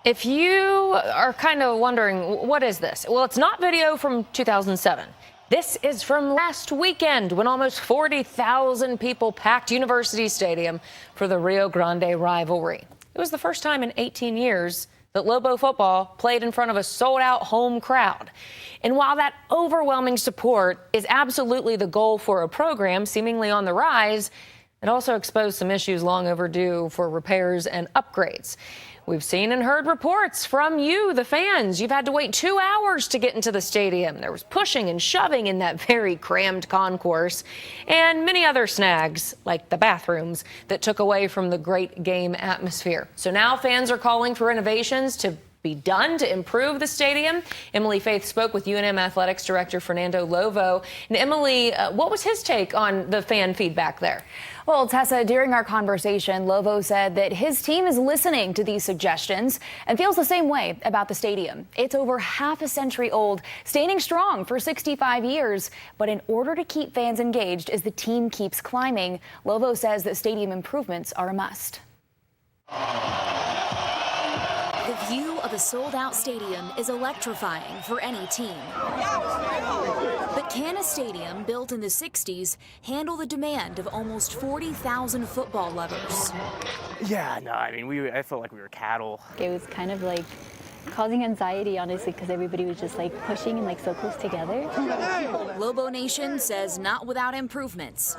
If you are kind of wondering, what is this? Well, it's not video from 2007. This is from last weekend when almost 40,000 people packed University Stadium for the Rio Grande Rivalry. It was the first time in 18 years that Lobo football played in front of a sold-out home crowd. And while that overwhelming support is absolutely the goal for a program seemingly on the rise, it also exposed some issues long overdue for repairs and upgrades. We've seen and heard reports from you, the fans. You've had to wait 2 hours to get into the stadium. There was pushing and shoving in that very crammed concourse, and many other snags, like the bathrooms, that took away from the great game atmosphere. So now fans are calling for renovations to be done to improve the stadium. Emily Faith spoke with UNM Athletics Director Fernando Lobo. And Emily, what was his take on the fan feedback there? Well, Tessa, during our conversation, Lobo said that his team is listening to these suggestions and feels the same way about the stadium. It's over half a century old, standing strong for 65 years. But in order to keep fans engaged as the team keeps climbing, Lobo says that stadium improvements are a must. The view of a sold-out stadium is electrifying for any team. But can a stadium built in the 60s handle the demand of almost 40,000 football lovers? Yeah, no, I mean, I felt like we were cattle. It was kind of like causing anxiety, honestly, because everybody was just like pushing and like so close together. Lobo Nation says not without improvements.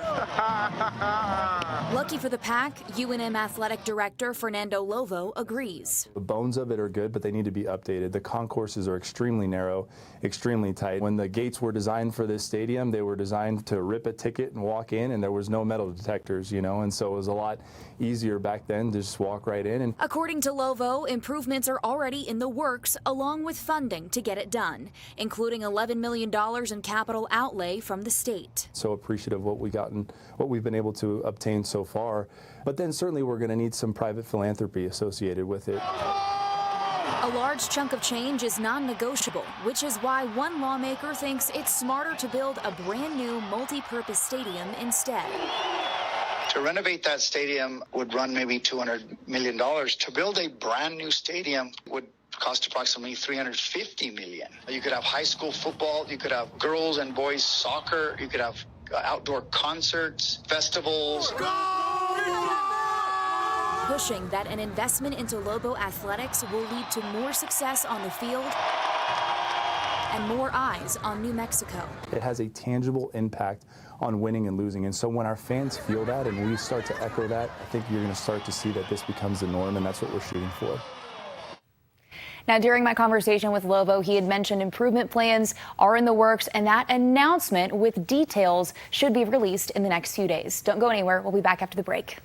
Lucky for the pack, UNM Athletic Director Fernando Lobo agrees. The bones of it are good, but they need to be updated. The concourses are extremely narrow, extremely tight. When the gates were designed for this stadium, they were designed to rip a ticket and walk in, and there was no metal detectors, and so it was a lot easier back then to just walk right in. According to Lobo, improvements are already in the works, along with funding to get it done, including $11 million in capital outlay from the state. So appreciative of what we've been able to obtain so far. But then certainly we're going to need some private philanthropy associated with it. A large chunk of change is non-negotiable, which is why one lawmaker thinks it's smarter to build a brand new multi-purpose stadium instead. To renovate that stadium would run maybe $200 million. To build a brand new stadium would cost approximately $350 million. You could have high school football, you could have girls and boys soccer, you could have outdoor concerts, festivals. Pushing that an investment into Lobo athletics will lead to more success on the field and more eyes on New Mexico. It has a tangible impact on winning and losing. And so when our fans feel that and we start to echo that, I think you're going to start to see that this becomes the norm, and that's what we're shooting for. Now, during my conversation with Lobo, he had mentioned improvement plans are in the works, and that announcement with details should be released in the next few days. Don't go anywhere. We'll be back after the break.